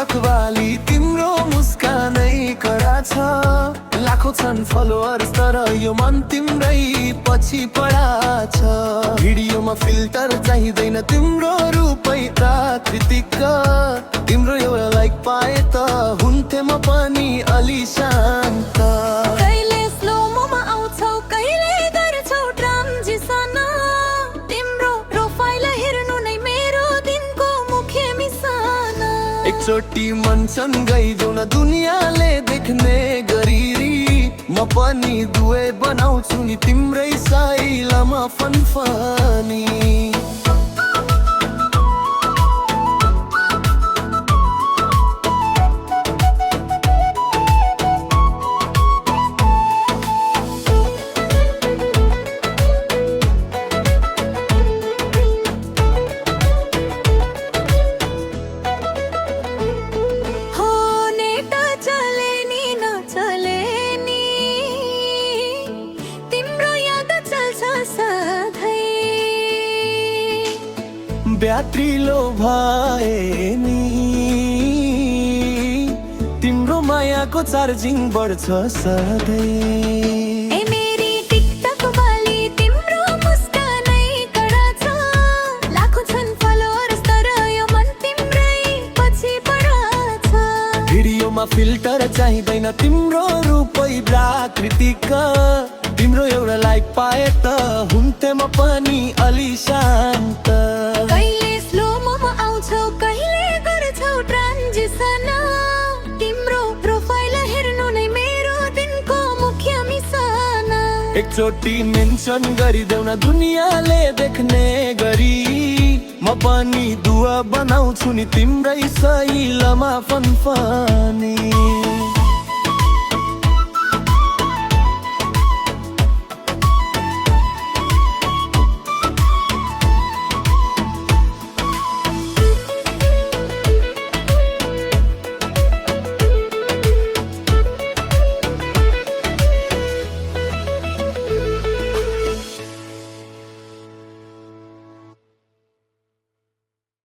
TikTok वाली तिम्रो मुस्कानै कडा छ। लाखौं छन् फलोअर्स तर यो मन तिम्रै पछि पडा छ। भिडियोमा फिल्टर चाहिँदैन तिम्रो रूपै प्राकृतिक। तिम्रो एउटा लाइक पाए त हुन्थे म पनि अलि शान्त। कहिले स्लोमोमा आउँछौ कहिले गर्छौ ट्रान्जिसन। तिम्रो प्रोफाइल हेर्नु नै मेरो दिनको मुख्य मिसन। एकचोटि मनसन गइजाउ न दुनियाँले देख्ने गरी। म पनि दुवै बनाउँछु नि तिम्रै साइलामा फनफनी। ब्याट्री लो भए नि तिम्रो मायाको चार्जिङ बढ्छ सधैँ। ए मेरी टिकटक वाली तिम्रो मुस्कानै कडा छ। लाखौं छन् फलोअर्स तर यो मन तिम्रै पछि पडा छ। भिडियोमा फिल्टर चाहिँदैन तिम्रो रूपै प्राकृतिक। तिम्रो एउटा लाइक पाए त हुन्थे म पनि अलि शान्त। कहिले स्लोमोमा आउँछौ कहिले गर्छौ ट्रान्जिसन। तिम्रो प्रोफाइल हेर्नु नै मेरो दिनको मुख्य मिसन। एकचोटि मेन्सन गरिदेऊ न दुनियाँले देख्ने गरी। म पनि दुआ बनाउँछु नि तिम्रै सैलमा फनफनी।